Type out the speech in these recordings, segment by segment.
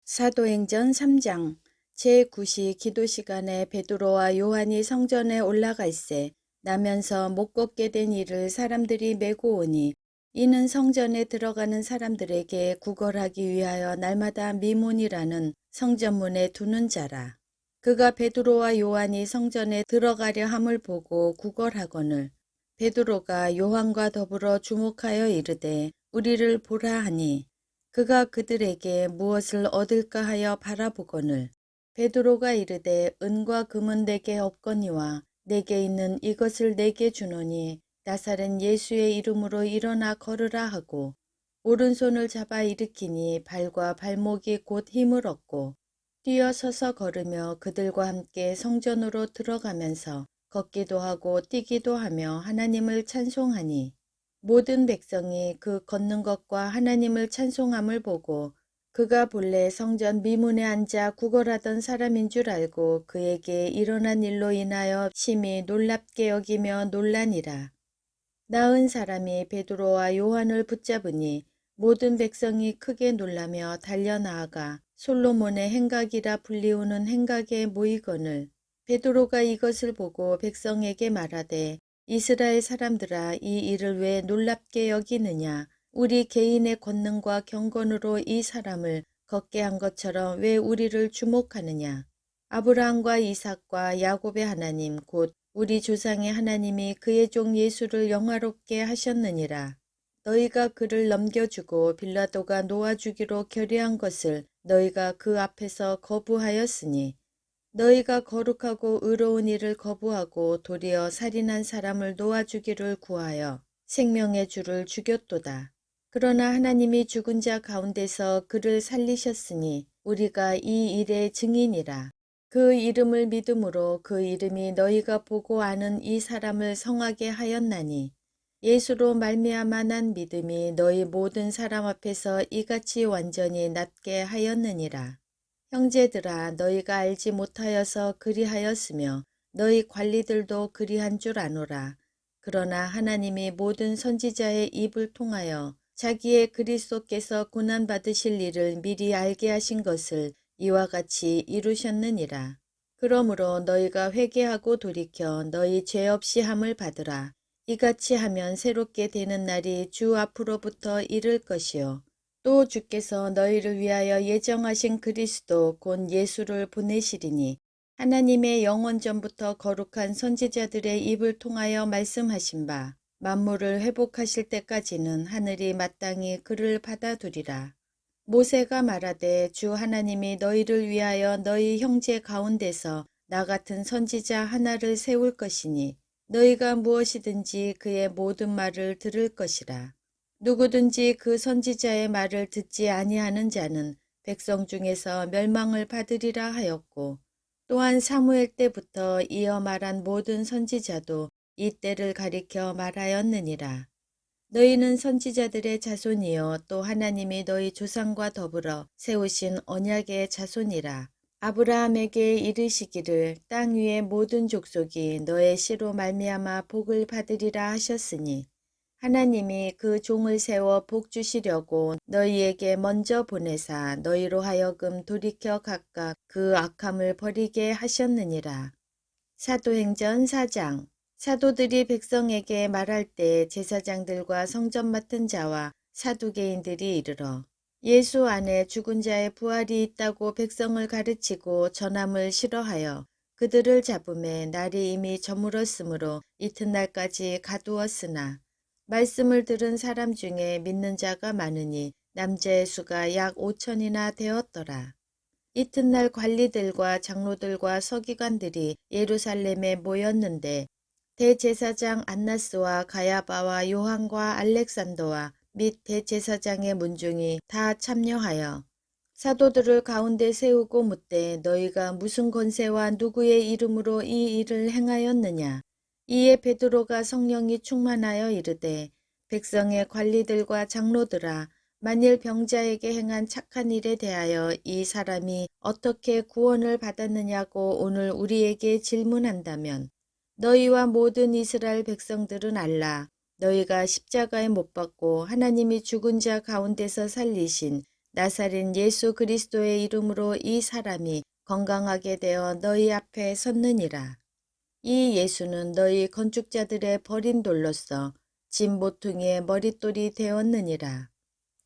사도행전 3장 제9시 기도 시간에 베드로와 요한이 성전에 올라가 있세 나면서 못 걷게 된 이를 사람들이 메고 오니 이는 성전에 들어가는 사람들에게 구걸하기 위하여 날마다 미문이라는 성전문에 두는 자라. 그가 베드로와 요한이 성전에 들어가려 함을 보고 구걸하거늘 베드로가 요한과 더불어 주목하여 이르되 우리를 보라 하니 그가 그들에게 무엇을 얻을까 하여 바라보거늘 베드로가 이르되 은과 금은 내게 없거니와 내게 있는 이것을 내게 주노니 나사렛 예수의 이름으로 일어나 걸으라 하고 오른손을 잡아 일으키니 발과 발목이 곧 힘을 얻고 뛰어서서 걸으며 그들과 함께 성전으로 들어가면서 걷기도 하고 뛰기도 하며 하나님을 찬송하니 모든 백성이 그 걷는 것과 하나님을 찬송함을 보고 그가 본래 성전 미문에 앉아 구걸하던 사람인 줄 알고 그에게 일어난 일로 인하여 심히 놀랍게 여기며 놀라니라. 나은 사람이 베드로와 요한을 붙잡으니 모든 백성이 크게 놀라며 달려나아가 솔로몬의 행각이라 불리우는 행각에 모이거늘 베드로가 이것을 보고 백성에게 말하되 이스라엘 사람들아 이 일을 왜 놀랍게 여기느냐 우리 개인의 권능과 경건으로 이 사람을 걷게 한 것처럼 왜 우리를 주목하느냐 아브라함과 이삭과 야곱의 하나님 곧 우리 조상의 하나님이 그의 종 예수를 영화롭게 하셨느니라. 너희가 그를 넘겨주고 빌라도가 놓아주기로 결의한 것을 너희가 그 앞에서 거부하였으니 너희가 거룩하고 의로운 일을 거부하고 도리어 살인한 사람을 놓아주기를 구하여 생명의 주를 죽였도다. 그러나 하나님이 죽은 자 가운데서 그를 살리셨으니 우리가 이 일의 증인이라. 그 이름을 믿음으로 그 이름이 너희가 보고 아는 이 사람을 성하게 하였나니 예수로 말미암아 난 믿음이 너희 모든 사람 앞에서 이같이 완전히 낫게 하였느니라. 형제들아 너희가 알지 못하여서 그리하였으며 너희 관리들도 그리한 줄 아노라. 그러나 하나님이 모든 선지자의 입을 통하여 자기의 그리스도께서 고난받으실 일을 미리 알게 하신 것을 이와 같이 이루셨느니라. 그러므로 너희가 회개하고 돌이켜 너희 죄 없이 함을 받으라. 이같이 하면 새롭게 되는 날이 주 앞으로부터 이를 것이요. 또 주께서 너희를 위하여 예정하신 그리스도 곧 예수를 보내시리니 하나님의 영원 전부터 거룩한 선지자들의 입을 통하여 말씀하신 바 만물을 회복하실 때까지는 하늘이 마땅히 그를 받아두리라. 모세가 말하되 주 하나님이 너희를 위하여 너희 형제 가운데서 나 같은 선지자 하나를 세울 것이니 너희가 무엇이든지 그의 모든 말을 들을 것이라. 누구든지 그 선지자의 말을 듣지 아니하는 자는 백성 중에서 멸망을 받으리라 하였고 또한 사무엘 때부터 이어 말한 모든 선지자도 이 때를 가리켜 말하였느니라. 너희는 선지자들의 자손이요 또 하나님이 너희 조상과 더불어 세우신 언약의 자손이라. 아브라함에게 이르시기를 땅 위의 모든 족속이 너의 씨로 말미암아 복을 받으리라 하셨으니 하나님이 그 종을 세워 복 주시려고 너희에게 먼저 보내사 너희로 하여금 돌이켜 각각 그 악함을 버리게 하셨느니라. 사도행전 4장 사도들이 백성에게 말할 때 제사장들과 성전 맡은 자와 사두개인들이 이르러 예수 안에 죽은 자의 부활이 있다고 백성을 가르치고 전함을 싫어하여 그들을 잡음에 날이 이미 저물었으므로 이튿날까지 가두었으나 말씀을 들은 사람 중에 믿는 자가 많으니 남자의 수가 약 5천이나 되었더라. 이튿날 관리들과 장로들과 서기관들이 예루살렘에 모였는데 대제사장 안나스와 가야바와 요한과 알렉산더와 및 대제사장의 문중이 다 참여하여 사도들을 가운데 세우고 묻되 너희가 무슨 권세와 누구의 이름으로 이 일을 행하였느냐. 이에 베드로가 성령이 충만하여 이르되 백성의 관리들과 장로들아 만일 병자에게 행한 착한 일에 대하여 이 사람이 어떻게 구원을 받았느냐고 오늘 우리에게 질문한다면 너희와 모든 이스라엘 백성들은 알라. 너희가 십자가에 못 박고 하나님이 죽은 자 가운데서 살리신 나사렛 예수 그리스도의 이름으로 이 사람이 건강하게 되어 너희 앞에 섰느니라. 이 예수는 너희 건축자들의 버린 돌로서 진 모퉁이의 머릿돌이 되었느니라.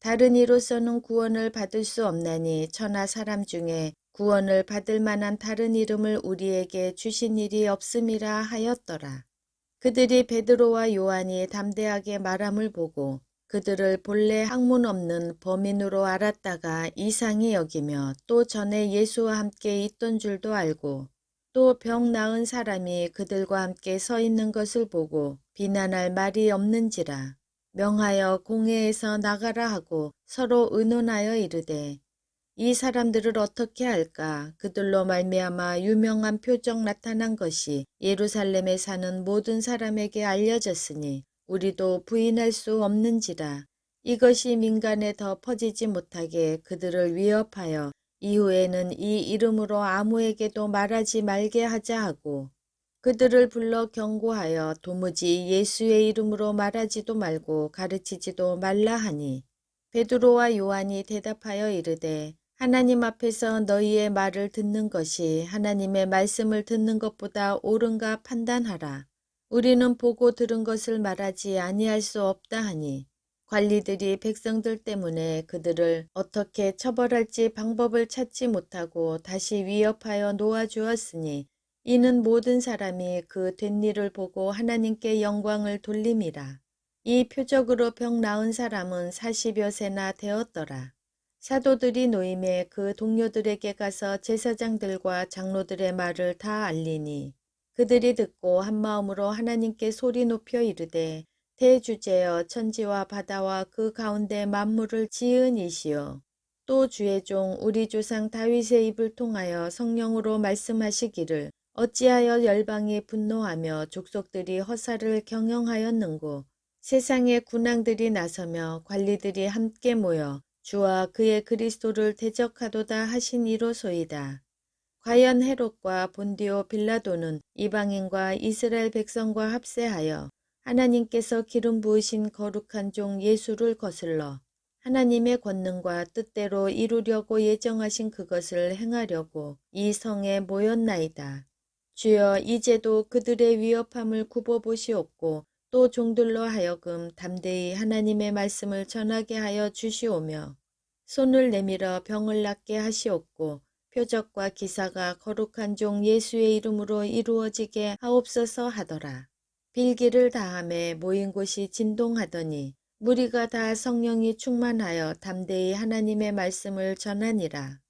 다른 이로서는 구원을 받을 수 없나니 천하 사람 중에 구원을 받을 만한 다른 이름을 우리에게 주신 일이 없음이라 하였더라. 그들이 베드로와 요한이 담대하게 말함을 보고 그들을 본래 학문 없는 범인으로 알았다가 이상히 여기며 또 전에 예수와 함께 있던 줄도 알고 또 병 나은 사람이 그들과 함께 서 있는 것을 보고 비난할 말이 없는지라 명하여 공회에서 나가라 하고 서로 의논하여 이르되 이 사람들을 어떻게 할까? 그들로 말미암아 유명한 표적 나타난 것이 예루살렘에 사는 모든 사람에게 알려졌으니 우리도 부인할 수 없는지라. 이것이 민간에 더 퍼지지 못하게 그들을 위협하여 이후에는 이 이름으로 아무에게도 말하지 말게 하자 하고 그들을 불러 경고하여 도무지 예수의 이름으로 말하지도 말고 가르치지도 말라 하니 베드로와 요한이 대답하여 이르되 하나님 앞에서 너희의 말을 듣는 것이 하나님의 말씀을 듣는 것보다 옳은가 판단하라. 우리는 보고 들은 것을 말하지 아니할 수 없다 하니 관리들이 백성들 때문에 그들을 어떻게 처벌할지 방법을 찾지 못하고 다시 위협하여 놓아주었으니 이는 모든 사람이 그 된 일을 보고 하나님께 영광을 돌림이라. 이 표적으로 병 나은 사람은 40여 세나 되었더라. 사도들이 노임에 그 동료들에게 가서 제사장들과 장로들의 말을 다 알리니 그들이 듣고 한마음으로 하나님께 소리 높여 이르되 대주제여 천지와 바다와 그 가운데 만물을 지은 이시여 또 주의 종 우리 조상 다윗의 입을 통하여 성령으로 말씀하시기를 어찌하여 열방이 분노하며 족속들이 허사를 경영하였는고 세상의 군왕들이 나서며 관리들이 함께 모여 주와 그의 그리스도를 대적하도다 하신 이로소이다. 과연 헤롯과 본디오 빌라도는 이방인과 이스라엘 백성과 합세하여 하나님께서 기름 부으신 거룩한 종 예수를 거슬러 하나님의 권능과 뜻대로 이루려고 예정하신 그것을 행하려고 이 성에 모였나이다. 주여 이제도 그들의 위협함을 굽어보시옵고 또 종들로 하여금 담대히 하나님의 말씀을 전하게 하여 주시오며 손을 내밀어 병을 낫게 하시옵고 표적과 기사가 거룩한 종 예수의 이름으로 이루어지게 하옵소서 하더라. 빌기를 다함에 모인 곳이 진동하더니 무리가 다 성령이 충만하여 담대히 하나님의 말씀을 전하니라.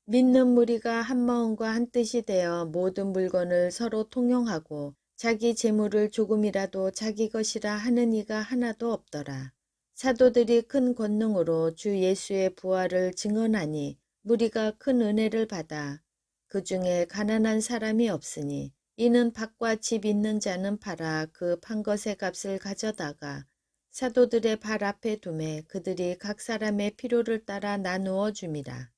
믿는 무리가 한마음과 한뜻이 되어 모든 물건을 서로 통용하고 자기 재물을 조금이라도 자기 것이라 하는 이가 하나도 없더라. 사도들이 큰 권능으로 주 예수의 부활을 증언하니 무리가 큰 은혜를 받아 그 중에 가난한 사람이 없으니 이는 밭과 집 있는 자는 팔아 그 판 것의 값을 가져다가 사도들의 발 앞에 두매 그들이 각 사람의 필요를 따라 나누어 줌이라.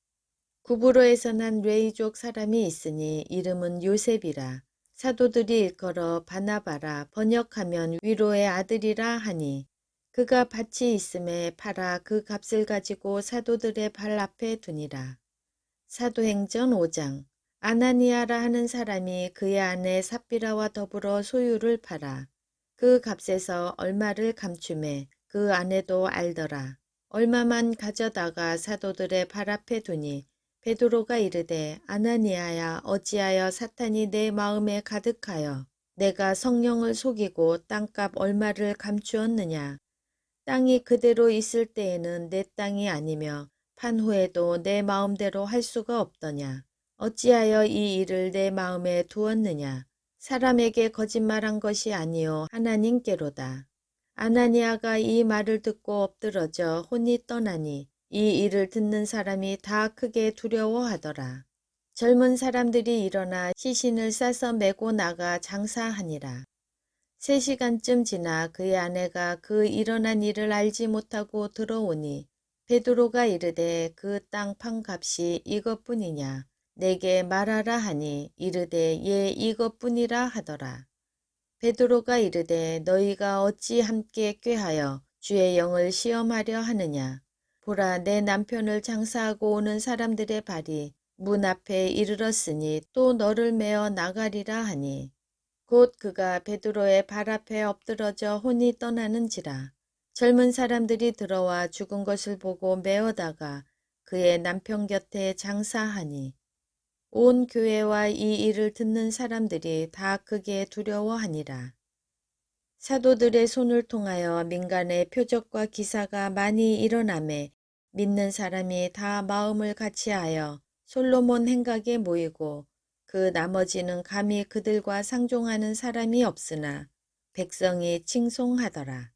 구브로에서 난 레이족 사람이 있으니 이름은 요셉이라. 사도들이 일컬어 바나바라 번역하면 위로의 아들이라 하니 그가 밭이 있음에 팔아 그 값을 가지고 사도들의 발 앞에 두니라. 사도행전 5장 아나니아라 하는 사람이 그의 아내 삽비라와 더불어 소유를 팔아 그 값에서 얼마를 감추매 그 아내도 알더라. 얼마만 가져다가 사도들의 발 앞에 두니 베드로가 이르되 아나니아야 어찌하여 사탄이 내 마음에 가득하여 내가 성령을 속이고 땅값 얼마를 감추었느냐. 땅이 그대로 있을 때에는 내 땅이 아니며 판 후에도 내 마음대로 할 수가 없더냐. 어찌하여 이 일을 내 마음에 두었느냐. 사람에게 거짓말한 것이 아니요 하나님께로다. 아나니아가 이 말을 듣고 엎드러져 혼이 떠나니 이 일을 듣는 사람이 다 크게 두려워하더라. 젊은 사람들이 일어나 시신을 싸서 메고 나가 장사하니라. 3시간쯤 지나 그의 아내가 그 일어난 일을 알지 못하고 들어오니 베드로가 이르되 그 땅 판 값이 이것뿐이냐 내게 말하라 하니 이르되 예 이것뿐이라 하더라. 베드로가 이르되 너희가 어찌 함께 꾀하여 주의 영을 시험하려 하느냐. 보라, 내 남편을 장사하고 오는 사람들의 발이 문 앞에 이르렀으니 또 너를 메어 나가리라 하니 곧 그가 베드로의 발 앞에 엎드러져 혼이 떠나는지라. 젊은 사람들이 들어와 죽은 것을 보고 메어다가 그의 남편 곁에 장사하니 온 교회와 이 일을 듣는 사람들이 다 크게 두려워하니라. 사도들의 손을 통하여 민간의 표적과 기사가 많이 일어나매 믿는 사람이 다 마음을 같이하여 솔로몬 행각에 모이고 그 나머지는 감히 그들과 상종하는 사람이 없으나 백성이 칭송하더라.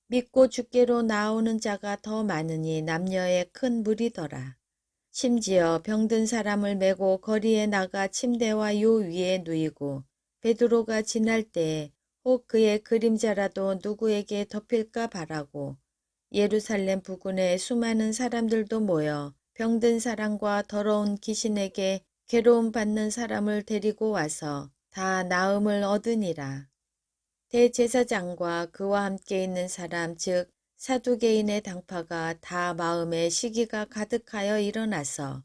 믿고 주께로 나오는 자가 더 많으니 남녀의 큰 무리더라. 심지어 병든 사람을 메고 거리에 나가 침대와 요 위에 누이고 베드로가 지날 때에 혹 그의 그림자라도 누구에게 덮일까 바라고 예루살렘 부근에 수많은 사람들도 모여 병든 사람과 더러운 귀신에게 괴로움 받는 사람을 데리고 와서 다 나음을 얻으니라. 대제사장과 그와 함께 있는 사람 즉 사두개인의 당파가 다 마음에 시기가 가득하여 일어나서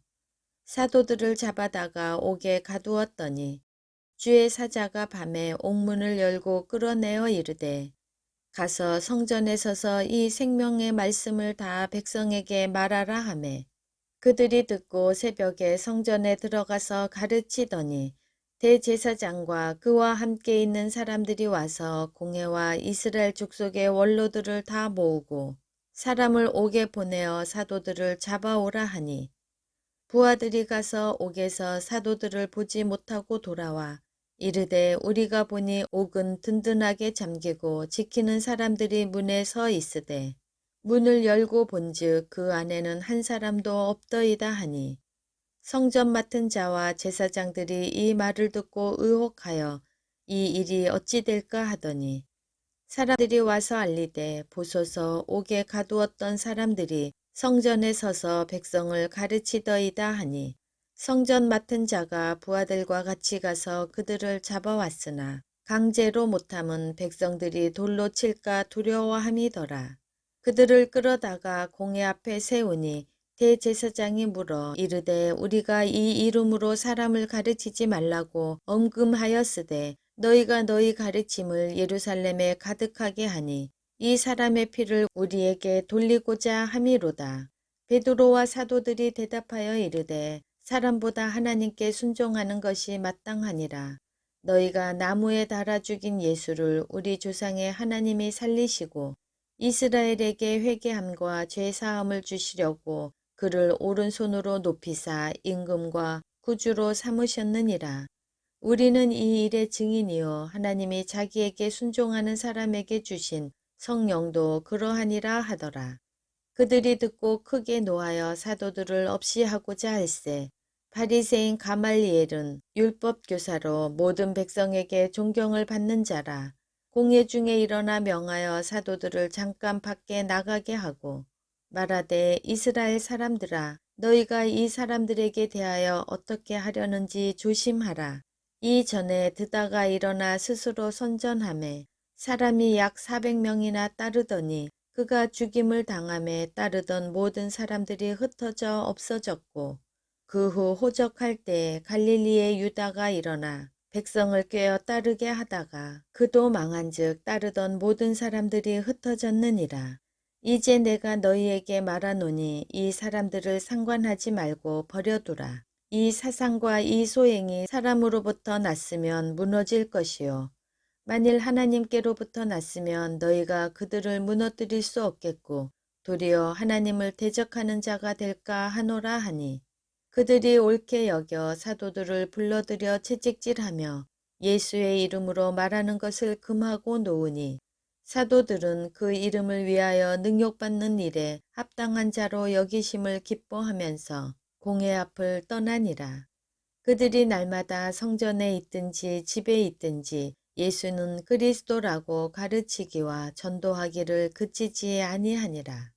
사도들을 잡아다가 옥에 가두었더니 주의 사자가 밤에 옥문을 열고 끌어내어 이르되 가서 성전에 서서 이 생명의 말씀을 다 백성에게 말하라 하매 그들이 듣고 새벽에 성전에 들어가서 가르치더니 대제사장과 그와 함께 있는 사람들이 와서 공회와 이스라엘 족속의 원로들을 다 모으고 사람을 옥에 보내어 사도들을 잡아오라 하니 부하들이 가서 옥에서 사도들을 보지 못하고 돌아와 이르되 우리가 보니 옥은 든든하게 잠기고 지키는 사람들이 문에 서 있으되 문을 열고 본즉 그 안에는 한 사람도 없더이다 하니 성전 맡은 자와 제사장들이 이 말을 듣고 의혹하여 이 일이 어찌 될까 하더니 사람들이 와서 알리되 보소서 옥에 가두었던 사람들이 성전에 서서 백성을 가르치더이다 하니 성전 맡은 자가 부하들과 같이 가서 그들을 잡아왔으나 강제로 못함은 백성들이 돌로 칠까 두려워함이더라. 그들을 끌어다가 공회 앞에 세우니 대제사장이 물어 이르되 우리가 이 이름으로 사람을 가르치지 말라고 엄금하였으되 너희가 너희 가르침을 예루살렘에 가득하게 하니 이 사람의 피를 우리에게 돌리고자 함이로다. 베드로와 사도들이 대답하여 이르되 사람보다 하나님께 순종하는 것이 마땅하니라. 너희가 나무에 달아 죽인 예수를 우리 조상의 하나님이 살리시고 이스라엘에게 회개함과 죄사함을 주시려고 그를 오른손으로 높이사 임금과 구주로 삼으셨느니라. 우리는 이 일의 증인이요 하나님이 자기에게 순종하는 사람에게 주신 성령도 그러하니라 하더라. 그들이 듣고 크게 노하여 사도들을 없이 하고자 할세 바리새인 가말리엘은 율법 교사로 모든 백성에게 존경을 받는 자라. 공회 중에 일어나 명하여 사도들을 잠깐 밖에 나가게 하고 말하되 이스라엘 사람들아 너희가 이 사람들에게 대하여 어떻게 하려는지 조심하라. 이전에 드다가 일어나 스스로 선전하매 사람이 약 400명이나 따르더니 그가 죽임을 당함에 따르던 모든 사람들이 흩어져 없어졌고 그 후 호적할 때에 갈릴리의 유다가 일어나 백성을 꿰어 따르게 하다가 그도 망한즉 따르던 모든 사람들이 흩어졌느니라. 이제 내가 너희에게 말하노니 이 사람들을 상관하지 말고 버려두라. 이 사상과 이 소행이 사람으로부터 났으면 무너질 것이요. 만일 하나님께로부터 났으면 너희가 그들을 무너뜨릴 수 없겠고 도리어 하나님을 대적하는 자가 될까 하노라 하니 그들이 옳게 여겨 사도들을 불러들여 채찍질하며 예수의 이름으로 말하는 것을 금하고 놓으니 사도들은 그 이름을 위하여 능욕받는 일에 합당한 자로 여기심을 기뻐하면서 공회 앞을 떠나니라. 그들이 날마다 성전에 있든지 집에 있든지 예수는 그리스도라고 가르치기와 전도하기를 그치지 아니하니라.